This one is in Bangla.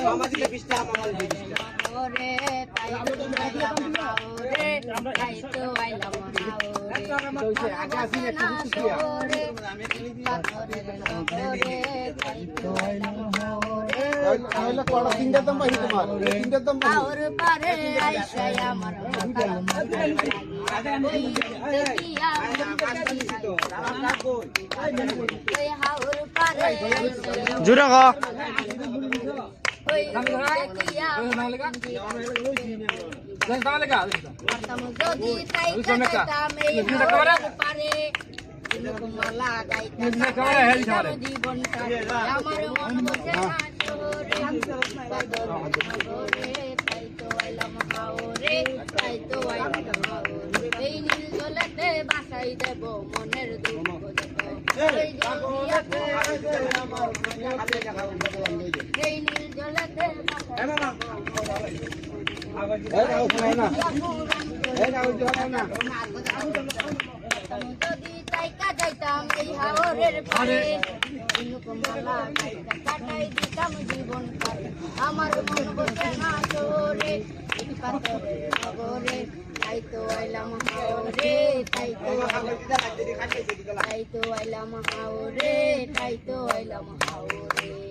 মামা দিলে 20 টাকা মামা দিলে 20 টাকা ওরে তাই তো আইলাম ওরে তাই তো আইলাম ওরে আগে আসি না কিছু ওরে তাই তো আইলাম ওরে তাহলে কড়া তিনটা দাম পাই তোমার তিনটা দাম পাই আর পারে আইসা আমার জুড়ে গ বাসাই দেব মনের দুঃখ এই নীল জলেতে যদি তাইকা যাইতাম এই হাওরের পারে কাটাই দিতাম জীবন পারে আমার মন বসে না তোরে নগরে তাই তো আইলাম হাওরে তাই তো আইলাম হাওরে তাই তো আইলাম হাওরে